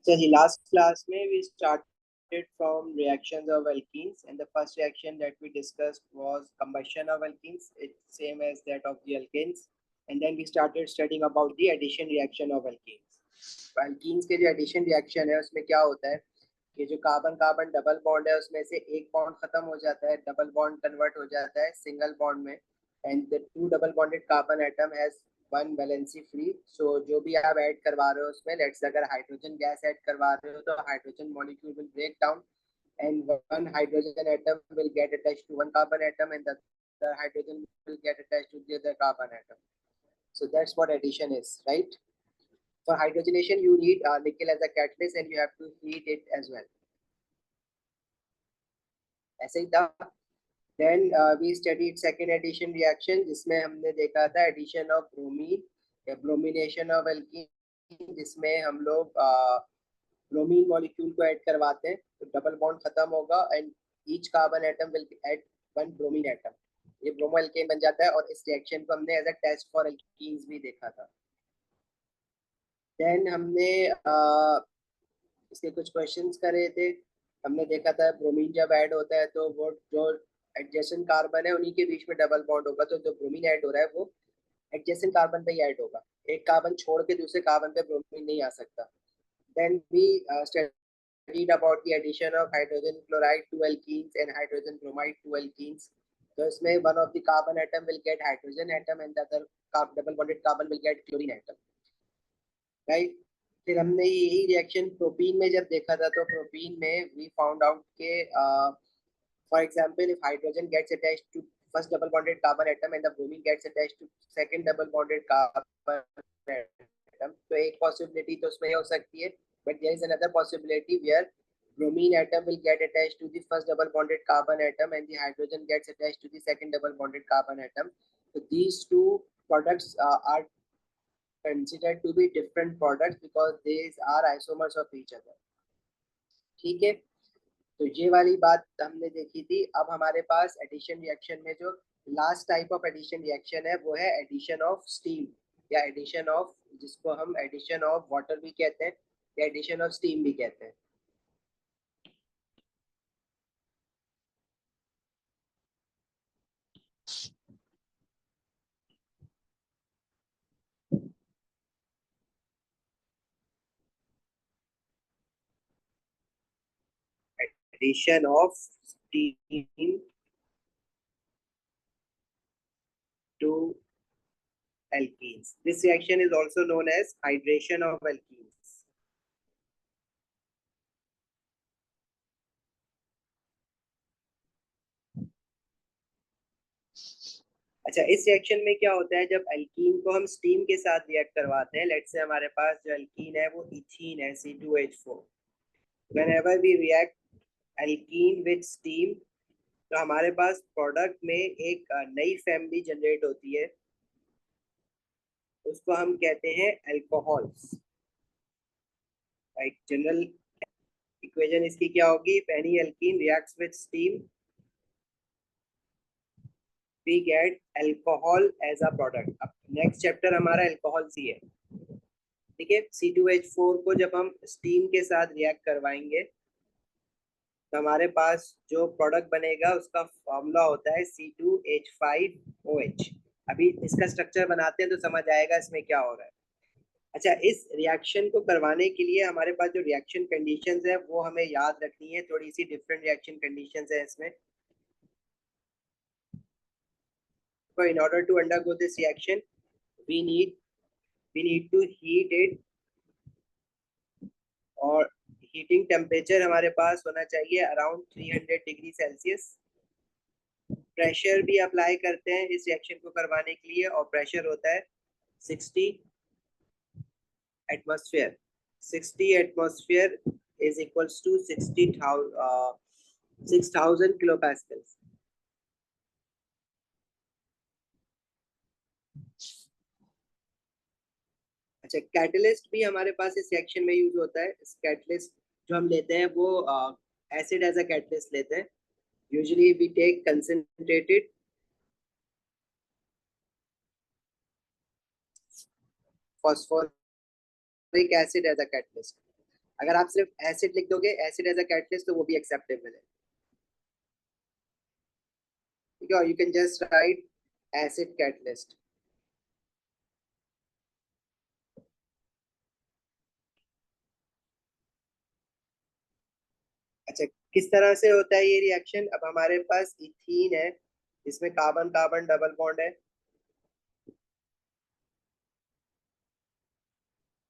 जी, last class में we started from reactions of alkenes, and the first reaction that we discussed was combustion of alkenes. It's same as that of the alkenes, and then we started studying about the addition reaction of alkenes. alkenes के जो addition reaction है उसमें क्या होता है कि जो carbon carbon double bond है उसमें से एक बॉन्ड खत्म हो जाता है, डबल बॉन्ड कन्वर्ट हो जाता है सिंगल बॉन्ड में, and the two double bonded carbon atom has one valency free. So जो भी आप ऐड करवा रहे हो उसमें, लेट्स अगर हाइड्रोजन गैस ऐड करवा रहे हो तो hydrogen molecule will break down and one hydrogen atom will get attached to one carbon atom and the hydrogen will get attached to the other carbon atom. So that's what addition is, right? For hydrogenation you need nickel as a catalyst and you have to heat it as well. ऐसे ही था. Then we studied second addition reaction जिसमें हमने देखा था addition of bromine या bromination of alkene, जिसमें हम लोग ब्रोमीन मॉलिक्यूल को ऐड करवाते हैं तो डबल बॉन्ड खत्म होगा and each carbon atom will add one bromine atom, ये ब्रोमो एल्केन बन जाता है. और इस रिएक्शन को हमने as a test for alkenes भी देखा था. देन हमने इसके कुछ क्वेश्चंस करे थे. हमने देखा था ब्रोमीन जब ऐड होता है तो वो जो एडजेसेंट कार्बन है उन्हीं के बीच में डबल बॉन्ड होगा, तो जो ब्रोमीन ऐड हो रहा है वो एडजेसेंट कार्बन पे ही ऐड होगा, एक कार्बन छोड़ के दूसरे कार्बन पे ब्रोमीन नहीं आ सकता. Then we studied about the addition of hydrogen chloride to alkenes and hydrogen bromide to alkenes. So इसमें one of the carbon atom will get hydrogen atom and the other double bonded carbon will get chlorine atom, right? फिर हमने यही reaction propene में जब देखा था तो propene में we found out के for example if hydrogen gets attached to first double bonded carbon atom and the bromine gets attached to second double bonded carbon atom, तो एक possibility तो उसमें हो सकती है, but there is another possibility where bromine atom will get attached to the first double bonded carbon atom and the hydrogen gets attached to the second double bonded carbon atom. So these two products are considered to be different products because these are isomers of each other. ठीक है, तो ये वाली बात हमने देखी थी. अब हमारे पास एडिशन रिएक्शन में जो last type of addition reaction है वो है एडिशन ऑफ स्टीम या एडिशन ऑफ, जिसको हम एडिशन ऑफ वाटर भी कहते हैं या एडिशन ऑफ स्टीम भी कहते हैं. Addition of steam to alkenes. This reaction is also known as hydration of alkenes. अच्छा, इस रिएक्शन में क्या होता है जब एल्कीन को हम स्टीम के साथ रिएक्ट करवाते हैं, लेट्स से हमारे पास जो एल्कीन है वो इथीन है C2H4. Whenever we react alkene with steam तो हमारे पास प्रोडक्ट में एक नई फैमिली जनरेट होती है, उसको हम कहते हैं अल्कोहल्स, राइट. जनरल इक्वेशन इसकी क्या होगी? If any alkene reacts with steam we get alcohol as a product. अब नेक्स्ट चैप्टर हमारा अल्कोहल सी है, ठीक है. C2H4 को जब हम स्टीम के साथ रिएक्ट करवाएंगे तो हमारे पास जो प्रोडक्ट बनेगा उसका फॉर्मूला होता है C2H5OH. अभी इसका स्ट्रक्चर बनाते हैं तो समझ आएगा इसमें क्या हो रहा है. अच्छा, इस रिएक्शन को करवाने के लिए हमारे पास जो रिएक्शन कंडीशंस है वो हमें याद रखनी है. थोड़ी सी डिफरेंट रिएक्शन कंडीशंस है इसमें. So in order to undergo this reaction we need to heat it, और हीटिंग टेम्परेचर हमारे पास होना चाहिए अराउंड 300 डिग्री सेल्सियस. प्रेशर भी अप्लाई करते हैं इस रिएक्शन को करवाने के लिए और प्रेशर होता है 60 atmosphere. 60 atmosphere is equals to 6000 kilopascals. अच्छा, कैटलिस्ट भी हमारे पास इस रिएक्शन में यूज होता है. इस कैटलिस्ट जो हम लेते हैं वो एसिड एज अ कैटलिस्ट लेते हैं. Usually we take concentrated phosphoric acid as a catalyst. अगर आप सिर्फ एसिड लिख दोगे, एसिड एज अ कैटलिस्ट, तो वो भी एक्सेप्टेबल है। ठीक है, और you can just right acid catalyst. अच्छा, किस तरह से होता है ये रिएक्शन? अब हमारे पास इथीन है, इसमें कार्बन कार्बन डबल बॉन्ड है।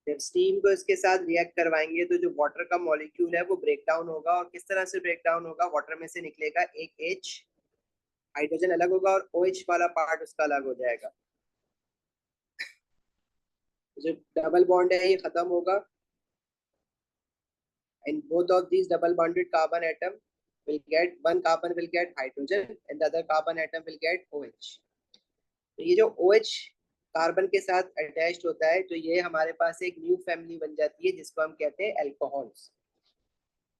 जब स्टीम को इसके साथ रिएक्ट करवाएंगे तो जो वाटर का मॉलिक्यूल है वो ब्रेक डाउन होगा, और किस तरह से ब्रेक डाउन होगा? वाटर में से निकलेगा एक H, हाइड्रोजन अलग होगा और OH वाला पार्ट उसका अलग हो जाएगा। जो डबल बॉन्ड है ये खत्म होगा, and both of these double bonded carbon atom will get, one carbon will get hydrogen and the other carbon atom will get OH। तो ये जो OH कार्बन के साथ अटैच्ड होता है, तो ये हमारे पास एक न्यू फैमिली बन जाती है जिसको हम कहते हैं अल्कोहल्स।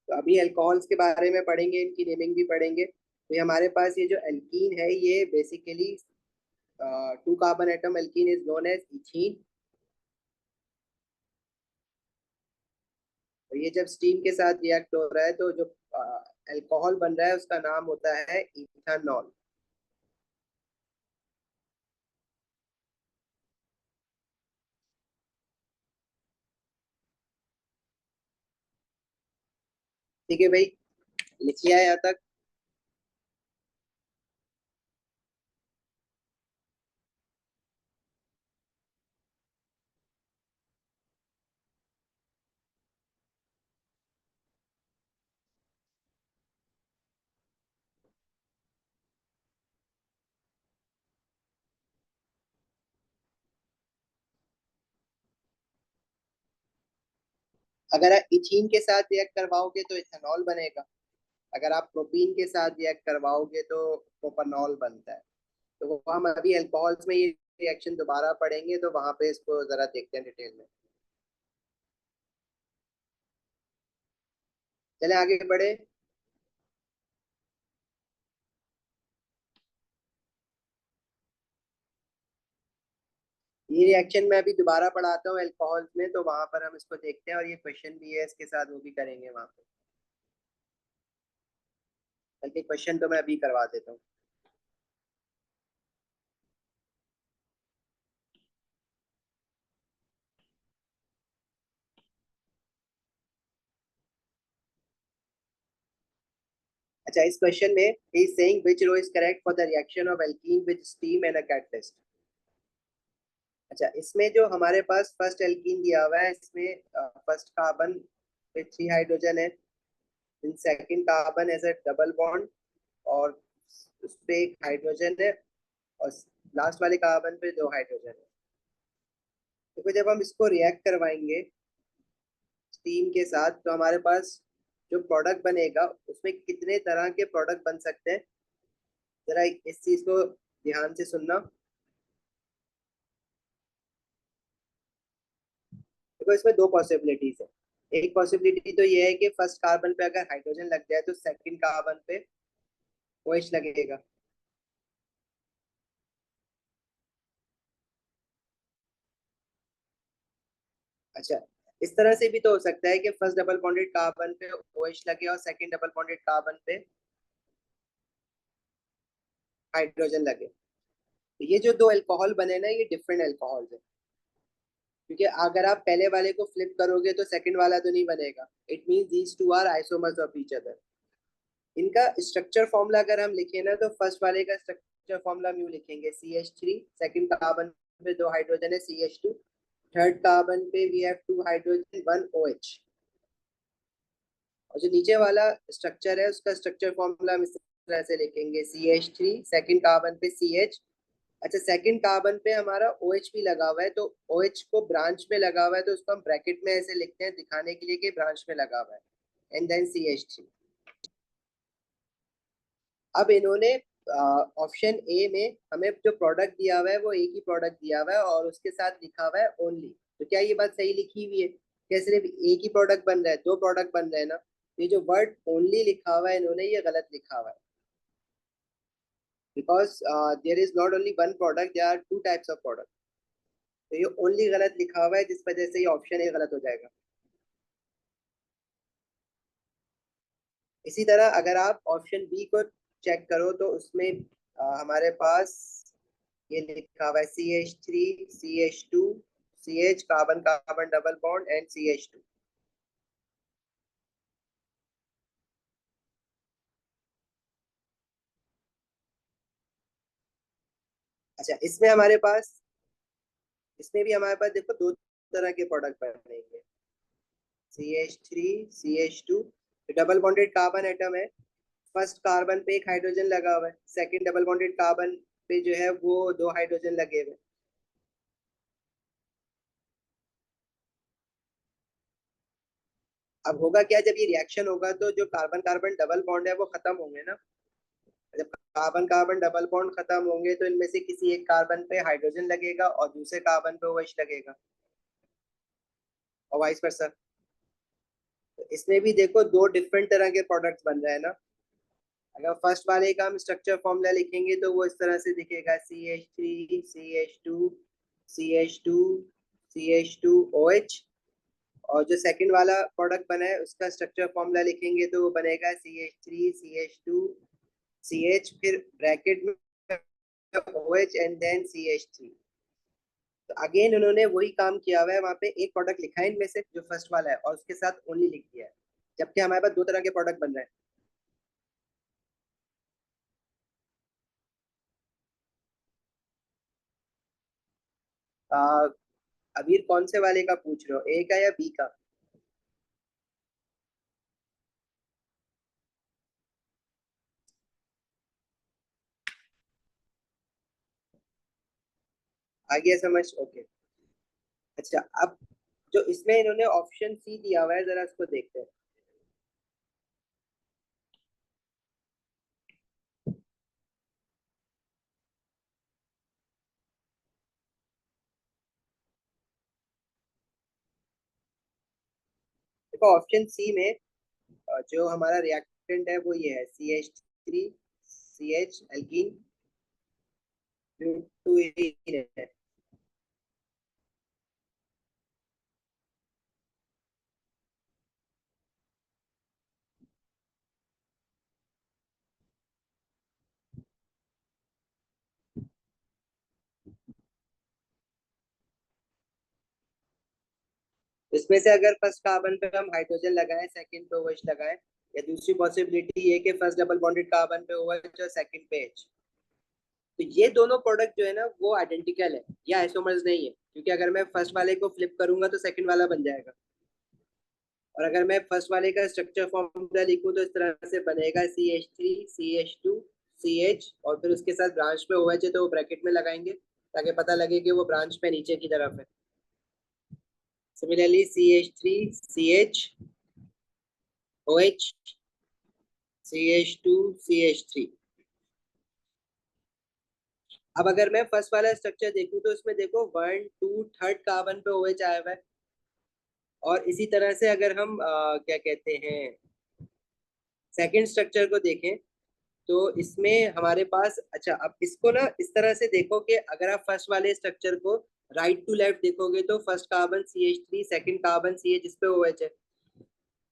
तो अभी अल्कोहल्स के बारे में पढ़ेंगे, इनकी नेमिंग भी पढ़ेंगे। तो ये हमारे पास ये जो एल्कीन है, ये basically two carbon atom alkene is known as ethene. तो ये जब स्टीम के साथ रिएक्ट हो रहा है तो जो अल्कोहल बन रहा है उसका नाम होता है इथेनॉल। ठीक है भाई, लिखिए यहाँ तक। अगर आप इथीन के साथ रिएक्ट करवाओगे तो इथेनॉल बनेगा, अगर आप प्रोपीन के साथ रिएक्ट करवाओगे तो प्रोपेनॉल बनता है। तो वो हम अभी अल्कोहल्स में ये रिएक्शन दोबारा पढ़ेंगे, तो वहां पे इसको जरा देखते हैं डिटेल में। चले आगे बढ़े। ये रिएक्शन मैं अभी दोबारा पढ़ाता हूँ अल्कोहल्स में, तो वहां पर हम इसको देखते हैं, और ये क्वेश्चन भी है इसके साथ, वो भी करेंगे वहां पे। बल्कि क्वेश्चन तो मैं अभी करवा देता हूँ। अच्छा, इस क्वेश्चन में ही is saying which row is correct for the reaction of alkene with steam and a catalyst. अच्छा, इसमें जो हमारे पास फर्स्ट एल्कीन दिया हुआ है, इसमें फर्स्ट कार्बन पे 3 हाइड्रोजन है, in second carbon as a double bond, और उस पे एक हाइड्रोजन है, और लास्ट वाले कार्बन पे 2 हाइड्रोजन है। देखो, जब हम इसको रिएक्ट करवाएंगे स्टीम के साथ, तो हमारे पास जो प्रोडक्ट बनेगा उसमें कितने तरह के प्रोडक्ट बन सकते हैं, जरा इस चीज को ध्यान से सुनना। देखो, इसमें दो पॉसिबिलिटीज है। एक पॉसिबिलिटी तो ये है कि फर्स्ट कार्बन पे अगर हाइड्रोजन लग जाए तो सेकंड कार्बन पे OH लगेगा। अच्छा, इस तरह से भी तो हो सकता है कि फर्स्ट डबल बॉन्डेड कार्बन पे OH लगे और सेकंड डबल बॉन्डेड कार्बन पे हाइड्रोजन लगे। तो ये जो दो अल्कोहल बने ना, ये डिफरेंट अल्कोहल्स है, क्योंकि अगर आप पहले वाले को फ्लिप करोगे तो सेकंड वाला तो नहीं बनेगा। It means these two are isomers of each other. इनका स्ट्रक्चर फॉर्मूला अगर हम लिखें ना, तो फर्स्ट वाले का स्ट्रक्चर फॉर्मूला हम यूं लिखेंगे CH3, सेकंड कार्बन पे 2 हाइड्रोजन है CH2, थर्ड कार्बन पे वी हैव 2 हाइड्रोजन 1 OH। और जो नीचे वाला स्ट्रक्चर है उसका स्ट्रक्चर फॉर्मूला हम इस तरह से लिखेंगे CH3, सेकंड कार्बन पे CH। अच्छा, सेकंड कार्बन पे हमारा OH भी लगा हुआ है, तो OH को ब्रांच में लगा हुआ है, तो उसको हम ब्रैकेट में ऐसे लिखते हैं दिखाने के लिए कि ब्रांच में लगा हुआ है, एंड देन CH3। अब इन्होंने ऑप्शन ए में हमें जो प्रोडक्ट दिया हुआ है वो एक ही प्रोडक्ट दिया हुआ है, और उसके साथ लिखा हुआ है ओनली। तो क्या ये बात सही लिखी हुई है? क्या सिर्फ एक ही प्रोडक्ट बन रहा है? दो प्रोडक्ट बन रहे हैं ना। तो ये जो वर्ड ओनली लिखा हुआ है इन्होंने, ये गलत लिखा हुआ है, because there is not only one product, there are two types of product. तो ये ओनली गलत लिखा हुआ है, जिस वजह से ये ऑप्शन ए गलत हो जाएगा। इसी तरह अगर आप ऑप्शन बी को चेक करो तो उसमें हमारे पास ये लिखा हुआ है CH3 CH2 CH carbon carbon double bond and CH2। अच्छा, इसमें भी हमारे पास देखो दो तरह के प्रोडक्ट बनेंगे, CH3 CH2। Double bonded carbon atom है, फर्स्ट कार्बन पे एक हाइड्रोजन लगा हुआ है, सेकंड डबल बॉन्डेड कार्बन पे जो है वो दो हाइड्रोजन लगे हुए हैं। अब होगा क्या, जब ये रिएक्शन होगा तो जो कार्बन कार्बन डबल बॉन्ड है वो खत्म होंगे ना। जब कार्बन कार्बन डबल बॉन्ड खत्म होंगे तो इनमें से किसी एक कार्बन पे हाइड्रोजन लगेगा और दूसरे कार्बन पे OH लगेगा, और वाइस वर्सा। तो इसमें भी देखो दो डिफरेंट तरह के प्रोडक्ट्स बन रहे हैं ना। अगर फर्स्ट वाले का हम स्ट्रक्चर फॉर्मूला लिखेंगे तो वो इस तरह से दिखेगा, CH3 CH2 CH2 OH। और जो सेकंड वाला प्रोडक्ट बना है उसका स्ट्रक्चर फॉर्मूला लिखेंगे तो वो बनेगा CH3 CH2 CH, फिर ब्रैकेट में OH एंड देन CH3। तो अगेन उन्होंने वही काम किया हुआ है, वहां पे एक प्रोडक्ट लिखा है इनमें से जो फर्स्ट वाला है और उसके साथ ओनली लिख दिया है, जबकि हमारे पास दो तरह के प्रोडक्ट बन रहे हैं। अभी कौन से वाले का पूछ रहे हो, ए का या बी का? आ गया समझ, ओके। अच्छा, अब जो इसमें इन्होंने ऑप्शन सी दिया हुआ है जरा इसको देखते हैं। देखो ऑप्शन सी में जो हमारा रिएक्टेंट है वो ये है CH3 CH एल्कीन टू है। इसमें से अगर फर्स्ट कार्बन पे हम हाइड्रोजन लगाएं, सेकंड पे OH लगाएं, या दूसरी पॉसिबिलिटी ये कि फर्स्ट डबल बॉन्डेड कार्बन पे OH और सेकंड पे H, तो ये दोनों प्रोडक्ट जो है ना वो आइडेंटिकल है, ये आइसोमर्स नहीं है, क्योंकि अगर मैं फर्स्ट वाले को फ्लिप करूंगा तो सेकंड वाला बन जाएगा। और अगर मैं फर्स्ट वाले का स्ट्रक्चर फॉर्मूला लिखूं तो इस तरह से बनेगा CH3 CH2 CH, और फिर उसके साथ ब्रांच पे OH है तो वो ब्रैकेट में लगाएंगे ताकि पता लगे कि वो ब्रांच पे नीचे की तरफ है। Similarly CH3 CH OH CH2 CH3। अब अगर मैं फर्स्ट वाला स्ट्रक्चर देखूं तो इसमें देखो वन टू थर्ड कार्बन पे OH आया हुआ है। और इसी तरह से अगर हम क्या कहते हैं सेकंड स्ट्रक्चर को देखें तो इसमें हमारे पास, अच्छा अब इसको ना इस तरह से देखो कि अगर आप फर्स्ट वाले स्ट्रक्चर को राइट टू लेफ्ट देखोगे तो first carbon CH3, second carbon CH जिस पे OH है।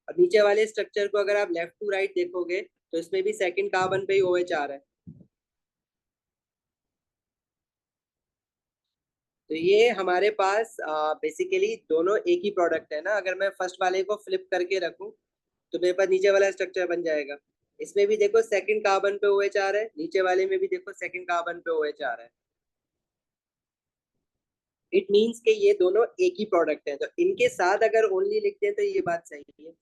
और नीचे वाले स्ट्रक्चर को अगर आप लेफ्ट टू राइट देखोगे तो इसमें भी सेकंड कार्बन पे ही OH आ रहा है। तो ये हमारे पास बेसिकली दोनों एक ही प्रोडक्ट है ना। अगर मैं फर्स्ट वाले को फ्लिप करके रखूं तो मेरे पास नीचे वाला स्ट्रक्चर बन जाएगा। इसमें भी देखो सेकंड कार्बन पे OH आ रहा है, नीचे वाले में भी देखो सेकंड कार्बन पे OH आ रहा है। इट मीन्स के ये दोनों एक ही प्रोडक्ट है, तो इनके साथ अगर ओनली लिखते हैं तो ये बात सही है।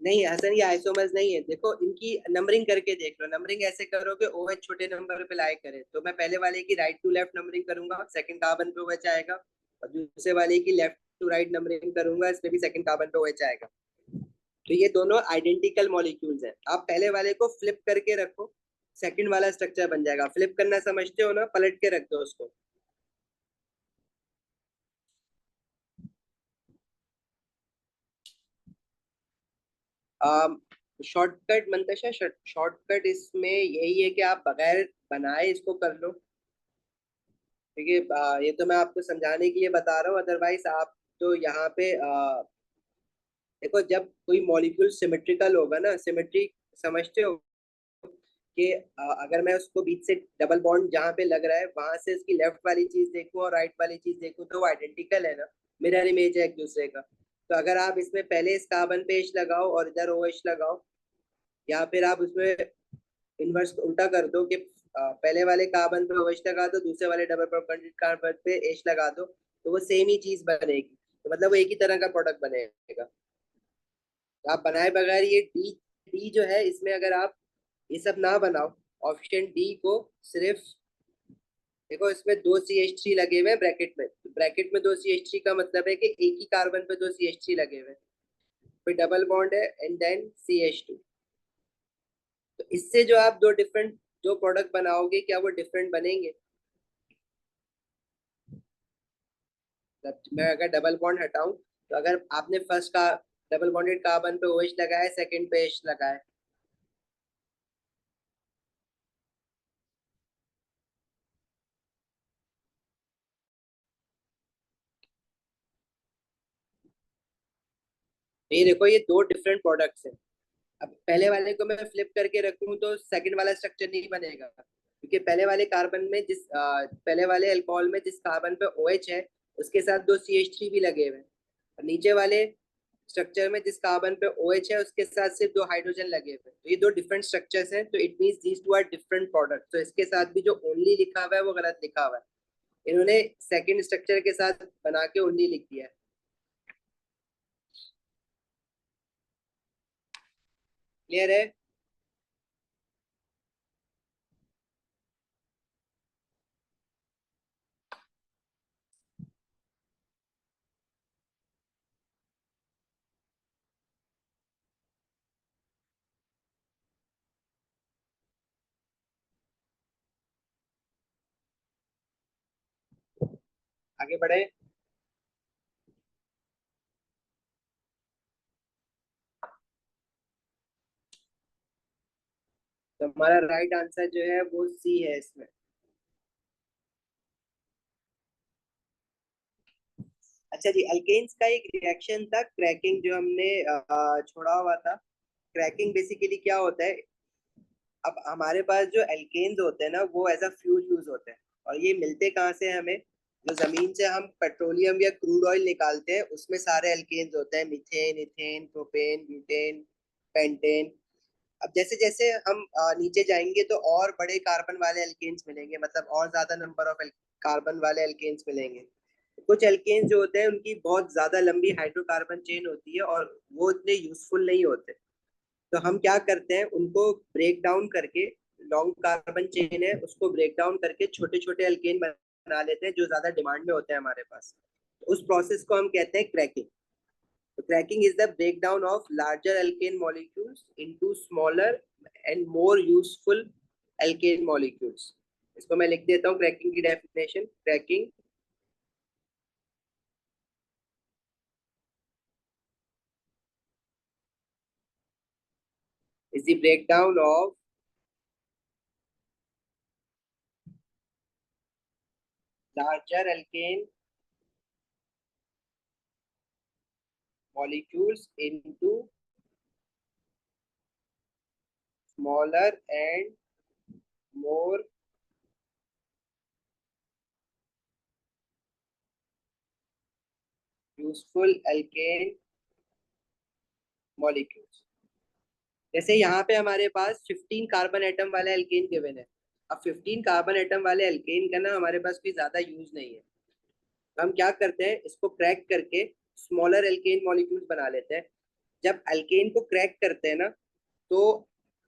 नहीं हसन, ये आइसोमर्स नहीं है। देखो इनकी नंबरिंग करके देख लो, नंबरिंग ऐसे करो कि OH छोटे नंबर पे लाए करे, तो मैं पहले वाले की राइट टू लेफ्ट नंबरिंग करूंगा, सेकंड कार्बन पे OH आएगा। और दूसरे वाले की लेफ्ट टू राइट नंबरिंग करूंगा, इसमें भी सेकंड कार्बन पे OH आएगा। तो ये दोनों आइडेंटिकल मॉलिक्यूल्स हैं। आप पहले वाले को फ्लिप करके रखो, सेकंड वाला स्ट्रक्चर बन जाएगा। फ्लिप करना समझते हो ना, पलट के रख दो उसको। शॉर्टकट मंतशा, शॉर्टकट इसमें यही है कि आप बगैर बनाए इसको कर लो। ठीक है, ये तो मैं आपको समझाने के लिए बता रहा हूँ, अदरवाइज आप तो यहाँ पे देखो जब कोई मॉलिक्यूल सिमेट्रिकल होगा ना, सिमेट्री समझते हो कि अगर मैं उसको बीच से डबल बॉन्ड जहाँ पे लग रहा है वहां से उसकी लेफ्ट वाली चीज देखूं और राइट वाली चीज देखूं तो वो आइडेंटिकल है ना, मिरर इमेज है एक दूसरे का। तो अगर आप इसमें पहले इस कार्बन पे H लगाओ और इधर OH लगाओ, या फिर आप उसमें इनवर्स उल्टा कर दो कि पहले वाले कार्बन पे OH लगा दो, दूसरे वाले डबल बॉन्डेड कार्बन पे H लगा दो, तो वो सेम ही चीज बनेगी। तो मतलब वो एक ही तरह का प्रोडक्ट बनेगा। तो आप बनाए बगैर ये डी डी जो है इसमें अगर आप ये सब ना बनाओ, ऑप्शन डी को सिर्फ देखो, इसमें दो CH3 लगे हुए हैं ब्रैकेट में, तो ब्रैकेट में दो CH3 का मतलब है कि एक ही कार्बन पे दो CH3 लगे हुए हैं, फिर डबल बॉन्ड है एंड देन CH2। तो इससे जो आप दो डिफरेंट जो प्रोडक्ट बनाओगे क्या वो डिफरेंट बनेंगे? मैं अगर डबल बॉन्ड हटाऊं तो अगर आपने फर्स्ट का डबल बॉन्डेड कार्बन पे OH लगाया, सेकंड पे H लगाया, तो ये देखो ये दो डिफरेंट प्रोडक्ट्स हैं। अब पहले वाले को मैं फ्लिप करके रखूं तो सेकंड वाला स्ट्रक्चर नहीं बनेगा, क्योंकि पहले वाले कार्बन में पहले वाले अल्कोहल में जिस कार्बन पे OH है उसके साथ दो CH3 भी लगे हुए हैं, और नीचे वाले स्ट्रक्चर में जिस कार्बन पे OH है उसके साथ सिर्फ दो हाइड्रोजन लगे हुए हैं। तो ये दो डिफरेंट स्ट्रक्चर्स हैं, तो it means these two are different product. तो इसके साथ भी जो ओनली लिखा हुआ है वो गलत लिखा हुआ है, इन्होंने सेकंड स्ट्रक्चर के साथ बना के ओनली लिख दिया है। क्लियर है? आगे बढ़े। तो हमारा राइट आंसर जो है वो सी है इसमें। अच्छा जी, अल्केन्स का एक रिएक्शन था क्रैकिंग, जो हमने छोड़ा हुआ था। क्रैकिंग बेसिकली क्या होता है? अब हमारे पास जो एल्केन्स होते हैं ना वो एज अ फ्यूल यूज होते हैं, और ये मिलते कहाँ से हैं हमें? जो जमीन से हम पेट्रोलियम या क्रूड ऑयल निकालते हैं उसमें सारे एल्केन्स होते हैं, methane, ethane, propane, butane, pentane. अब जैसे जैसे हम नीचे जाएंगे तो और बड़े कार्बन वाले एल्केन्स मिलेंगे, मतलब और ज्यादा नंबर ऑफ कार्बन वाले एल्केन्स मिलेंगे। कुछ एल्केन्स जो होते हैं उनकी बहुत ज्यादा लंबी हाइड्रोकार्बन चेन होती है और वो इतने यूजफुल नहीं होते। तो हम क्या करते हैं, उनको ब्रेक डाउन करके, लॉन्ग कार्बन चेन है उसको ब्रेक डाउन करके छोटे छोटे एल्केन बना लेते हैं जो ज्यादा डिमांड में होते हैं हमारे पास। तो उस प्रोसेस को हम कहते हैं क्रैकिंग। तो cracking is the break down of larger alkane molecules into smaller and more useful alkane molecules. इसको मैं लिख देता हूँ क्रैकिंग की definition. Cracking is the breakdown of larger alkane molecules into smaller and more useful alkane molecules। जैसे यहाँ पे हमारे पास 15 कार्बन एटम वाला एल्केन गिवन है। अब 15 कार्बन एटम वाले एल्केन का ना हमारे पास कोई ज्यादा यूज नहीं है, तो हम क्या करते हैं, इसको क्रैक करके स्मॉलर एल्केन मॉलिक्यूल्स बना लेते हैं। जब एल्केन को क्रैक करते हैं ना तो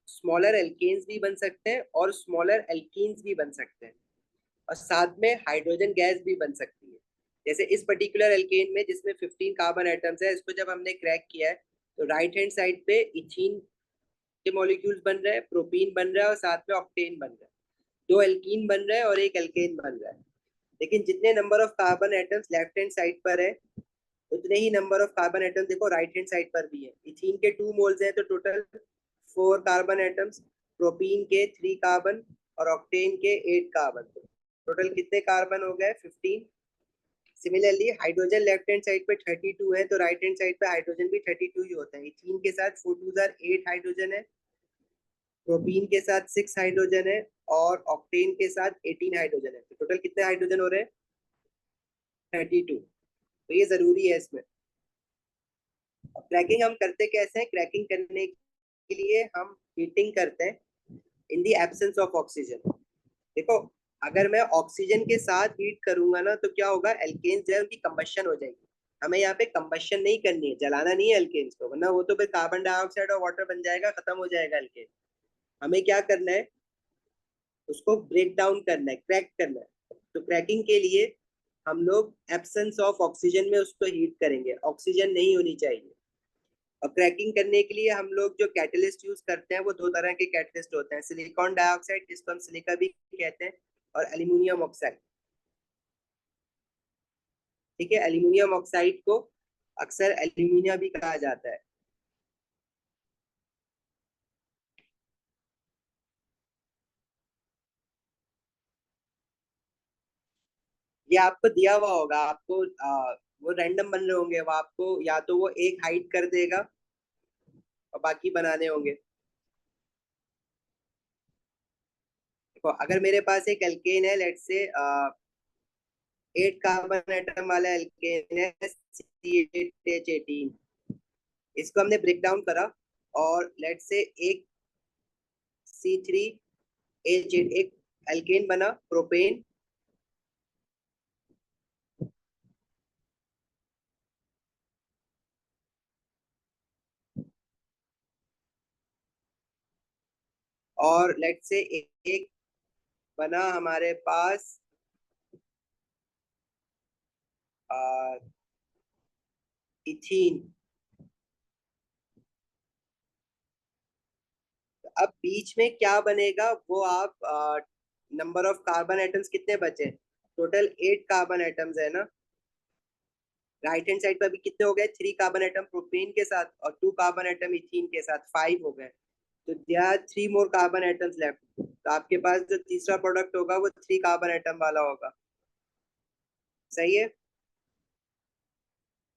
स्मॉलर एल्केन्स भी बन सकते हैं और स्मॉलर एल्कीन्स भी बन सकते हैं, और साथ में हाइड्रोजन गैस भी बन सकती है। जैसे इस पर्टिकुलर एल्केन में जिसमें 15 कार्बन एटम्स है, इसको जब हमने क्रैक किया है तो राइट हैंड साइड पे इथीन के मॉलिक्यूल्स बन रहे हैं, प्रोपीन बन रहा है और साथ में ऑक्टेन बन रहा है। दो एल्कीन बन रहा है और एक एल्केन बन रहा है। लेकिन जितने number of carbon atoms left hand side पर है उतने ही नंबर ऑफ कार्बन एटम्स देखो राइट हैंड साइड पर भी है। इथीन के 2 मोल्स हैं तो टोटल 4 कार्बन एटम्स, प्रोपीन के 3 कार्बन और ऑक्टेन के 8 कार्बन। टोटल कितने कार्बन हो गए? 15। Similarly hydrogen left hand side पे 32 है, तो राइट हैंड साइड पे हाइड्रोजन भी 32 ही होता है। इथीन के साथ 4 2 8 हाइड्रोजन है, प्रोपीन के साथ 6 हाइड्रोजन है, और ऑक्टेन के साथ 18 हाइड्रोजन है। तो टोटल कितने हाइड्रोजन हो रहे हैं? 32। तो ये जरूरी है इसमें। क्रैकिंग हम करते कैसे हैं? क्रैकिंग करने के लिए हम हीटिंग करते हैं इन दी एब्सेंस ऑफ ऑक्सीजन। देखो, अगर मैं ऑक्सीजन के साथ हीट करूंगा ना, तो क्या होगा, एल्केन्स जो है उनकी कंबशन हो जाएगी। हमें यहाँ पे कंबशन नहीं करनी है, जलाना नहीं है एल्केन्स को, वरना वो तो फिर कार्बन डाइऑक्साइड और वाटर बन जाएगा, खत्म हो जाएगा एल्केन। हमें क्या करना है, उसको ब्रेक डाउन करना है, क्रैक करना है। तो क्रैकिंग के लिए हम लोग एब्सेंस ऑफ ऑक्सीजन में उसको हीट करेंगे, ऑक्सीजन नहीं होनी चाहिए। और क्रैकिंग करने के लिए हम लोग जो कैटलिस्ट यूज करते हैं, वो दो तरह के कैटलिस्ट होते हैं, सिलिकॉन डाइऑक्साइड जिसको हम सिलिका भी कहते हैं, और एल्यूमिनियम ऑक्साइड। ठीक है, एल्यूमिनियम ऑक्साइड को अक्सर एल्यूमिनिया भी कहा जाता है। ये आपको दिया हुआ होगा, आपको वो रैंडम बन रहे होंगे, वो आपको या तो वो एक हाइड कर देगा और बाकी बनाने होंगे। देखो, अगर मेरे पास एक एल्केन है, लेट्स से 8 कार्बन एटम वाला एल्केन है, C8H18। इसको हमने ब्रेक डाउन करा, और लेट्स से एक C3H8 एक एल्केन बना, प्रोपेन। और लेट्स से एक बना हमारे पास इथीन। अब बीच में क्या बनेगा, वो आप नंबर ऑफ कार्बन एटम्स कितने बचे? टोटल 8 कार्बन एटम्स है ना। राइट हैंड साइड पर भी कितने हो गए? 3 कार्बन एटम प्रोपेन के साथ और 2 कार्बन एटम इथीन के साथ, 5 हो गए। तो there are 3 more carbon atoms left. तो आपके पास जो तीसरा प्रोडक्ट होगा वो 3 कार्बन एटम वाला होगा। सही है।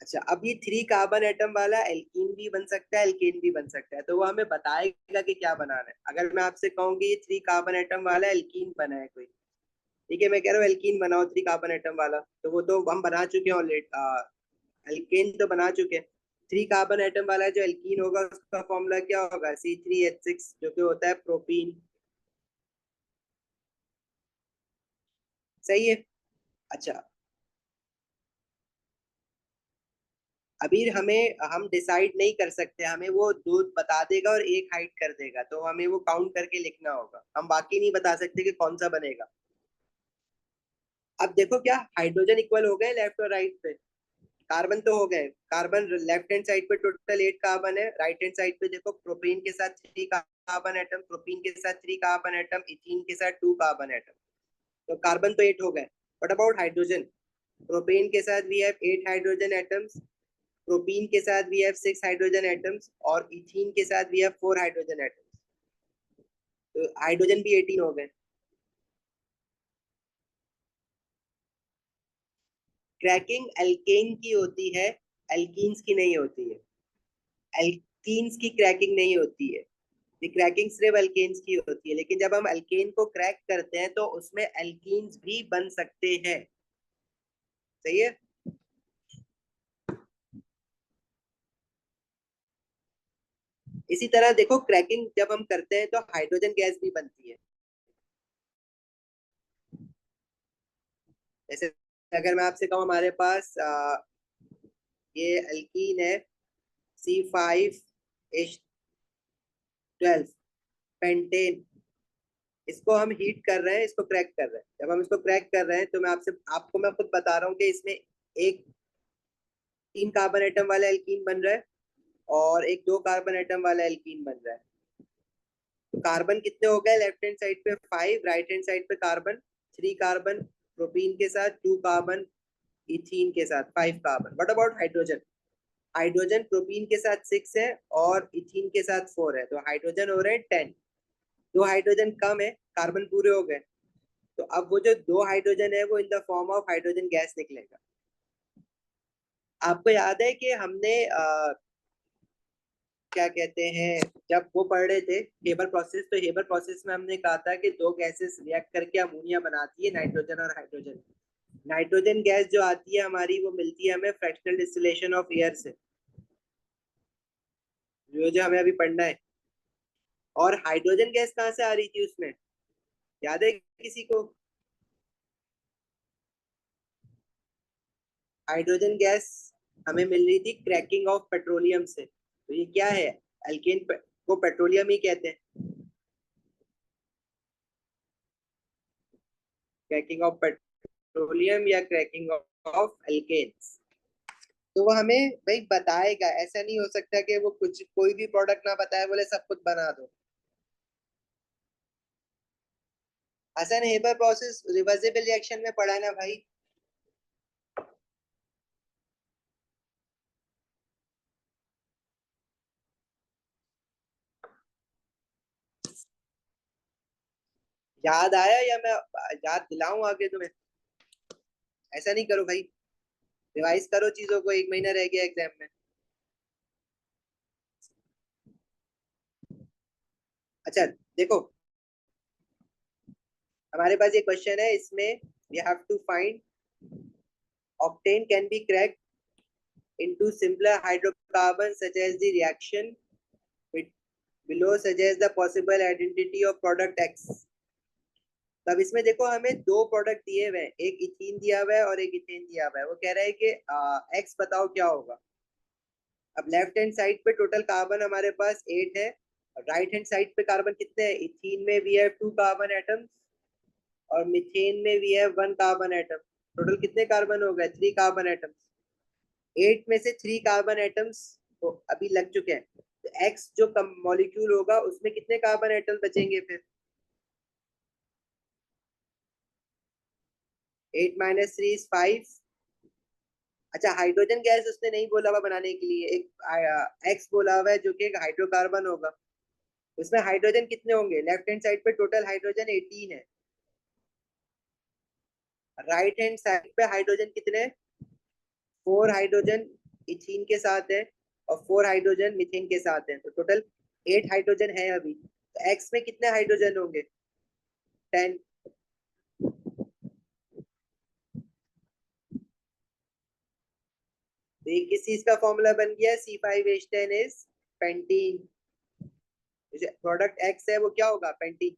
अच्छा, अब ये 3 कार्बन एटम वाला एल्कीन भी बन सकता है, एल्केन भी बन सकता है, तो वो हमें बताएगा कि क्या बनाना है। अगर मैं आपसे कहूँ कि ये 3 कार्बन एटम वाला एल्कीन बना है कोई, ठीक है, मैं कह रहा हूँ एल्कीन बनाओ 3 कार्बन एटम वाला, तो वो तो हम बना चुके हैं ऑलरेडी, एल्केन तो बना चुके हैं। 3 कार्बन एटम वाला जो एल्कीन होगा उसका फॉर्मूला क्या होगा? C3H6, जो कि होता है प्रोपीन। सही है। अच्छा, अभी हम डिसाइड नहीं कर सकते, हमें वो दो बता देगा और एक हाइड कर देगा, तो हमें वो काउंट करके लिखना होगा, हम बाकी नहीं बता सकते कि कौन सा बनेगा। अब देखो, क्या हाइड्रोजन इक्वल हो गए लेफ्ट और राइट पे? कार्बन तो हो गए। कार्बन लेफ्ट हैंड साइड पे टोटल 8 कार्बन है, राइट हैंड साइड पे देखो प्रोपेन के साथ 3 कार्बन एटम, प्रोपीन के साथ 3 कार्बन एटम, इथीन के साथ 2 कार्बन एटम। तो कार्बन तो 8 हो गए। What about hydrogen? प्रोपेन के साथ we have 8 hydrogen atoms, propene के साथ वी हैव 6 हाइड्रोजन एटम्स, और इथीन के साथ वी हैव 4 हाइड्रोजन एटम्स। तो हाइड्रोजन भी 18 हो गए। क्रैकिंग एल्केन की होती है, एल्कीन्स की नहीं होती है। एल्कीन्स की क्रैकिंग नहीं होती है, ये क्रैकिंग सिर्फ एल्केन्स की होती है। लेकिन जब हम एल्केन को क्रैक करते हैं तो उसमें एल्कीन्स भी बन सकते हैं। सही है। इसी तरह देखो, क्रैकिंग जब हम करते हैं तो हाइड्रोजन गैस भी बनती है। जैसे अगर मैं आपसे कहूँ, हमारे पास ये एल्कीन है C5H12 पेंटेन। इसको हम हीट कर रहे हैं, इसको क्रैक कर रहे हैं। जब हम इसको क्रैक कर रहे हैं तो मैं खुद बता रहा हूँ कि इसमें एक 3 कार्बन एटम वाला एल्कीन बन रहा है, और एक 2 कार्बन एटम वाला एल्कीन बन रहा है। तो कार्बन कितने हो गए लेफ्ट हैंड साइड पे? 5, राइट हैंड साइड पे कार्बन 3 कार्बन, प्रोपीन के साथ 2 कार्बन, इथीन के साथ 5 carbon. What about hydrogen? Hydrogen propene के साथ 6 है और इथीन के साथ 4 है, तो हाइड्रोजन हो रहे हैं 10। 2 हाइड्रोजन कम है, कार्बन पूरे हो गए। तो अब वो जो 2 हाइड्रोजन है वो in the form of hydrogen gas निकलेगा। आपको याद है कि हमने क्या कहते हैं, जब वो पढ़ रहे थे हेबर प्रोसेस, तो हेबर प्रोसेस में हमने कहा था कि दो गैसेस रिएक्ट करके अमोनिया बनाती है, नाइट्रोजन और हाइड्रोजन। नाइट्रोजन गैस जो आती है हमारी, वो मिलती है हमें फ्रैक्शनल डिस्टिलेशन ऑफ एयर से, जो हमें अभी पढ़ना है। और हाइड्रोजन गैस कहाँ से आ रही थी उसमें, याद है किसी को? हाइड्रोजन गैस हमें मिल रही थी क्रैकिंग ऑफ पेट्रोलियम से। तो ये क्या है, एल्केन को पेट्रोलियम ही कहते हैं, क्रैकिंग ऑफ पेट्रोलियम या क्रैकिंग ऑफ एल्केन्स। तो वो हमें भाई बताएगा, ऐसा नहीं हो सकता कि वो कुछ कोई भी प्रोडक्ट ना बताए बोले सब कुछ बना दो। हसन हेबर प्रोसेस रिवर्सिबल रिएक्शन में पढ़ा है ना भाई? याद आया या मैं याद दिलाऊं आगे तुम्हें? ऐसा नहीं करो भाई, रिवाइज करो चीजों को, एक महीना रह गया एग्जाम में। अच्छा देखो, हमारे पास ये क्वेश्चन है, इसमें we have to find octane can be cracked into simpler hydrocarbons such as the reaction with below suggests the possible identity of product X। तब इसमें देखो हमें दो प्रोडक्ट दिए हुए हैं, एक इथीन दिया हुआ है और एक इथेन दिया हुआ है। वो कह रहा है कि एक्स बताओ क्या होगा। अब लेफ्ट हैंड साइड पे टोटल कार्बन हमारे पास 8 है, राइट हैंड साइड पे कार्बन कितने हैं? इथीन में वी हैव 2 कार्बन एटम्स और मीथेन में we have 1 carbon atom. Total कितने कार्बन हो गए? 3 कार्बन एटम्स। 8 में से 3 कार्बन एटम्स तो अभी लग चुके हैं, तो एक्स जो कम मॉलिक्यूल होगा उसमें कितने कार्बन एटम बचेंगे फिर? 8 माइनस 3 इज 5। अच्छा हाइड्रोजन गैस उसने नहीं बोला हुआ बनाने के लिए, एक एक्स बोला हुआ है जो कि एक हाइड्रोकार्बन होगा। उसमें हाइड्रोजन कितने होंगे? लेफ्ट हैंड साइड पे टोटल हाइड्रोजन 18 है, राइट हैंड साइड पे हाइड्रोजन कितने? 4 हाइड्रोजन इथीन के साथ है और 4 हाइड्रोजन मीथेन के साथ है, तो टोटल 8 हाइड्रोजन है अभी। तो एक्स में कितने हाइड्रोजन होंगे? 10। तो ये किस चीज का फॉर्मूला बन गया? C5H10 is pentene. Product x है वो क्या होगा? पेंटीन।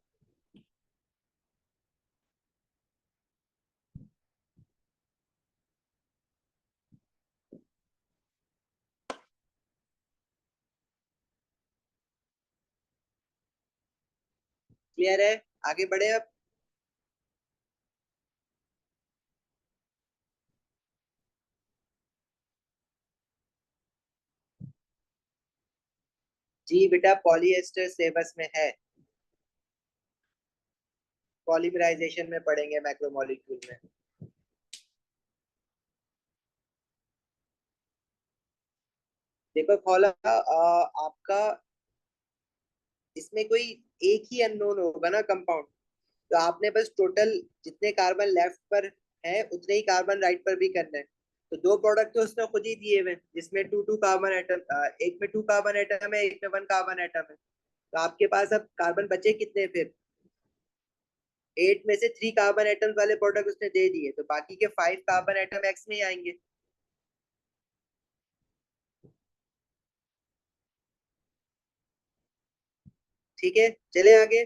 क्लियर है? आगे बढ़े अब। जी बेटा, पॉलीएस्टर सिलेबस में है, पॉलीमराइजेशन में पढ़ेंगे मैक्रोमोलेक्यूल में। देखो फॉलो आपका, इसमें कोई एक ही अननोन होगा ना कंपाउंड, तो आपने बस टोटल जितने कार्बन लेफ्ट पर है उतने ही कार्बन राइट पर भी करना है। तो दो प्रोडक्ट तो उसने खुद ही दिए हुए हैं, जिसमें टू टू कार्बन एटम, एक में 2 कार्बन एटम है, एक में 1 कार्बन एटम है। तो आपके पास अब कार्बन बचे कितने फिर? 8 में से 3 कार्बन एटम वाले प्रोडक्ट उसने दे दिए, तो बाकी के 5 कार्बन एटम एक्स में ही आएंगे। ठीक है, चले आगे।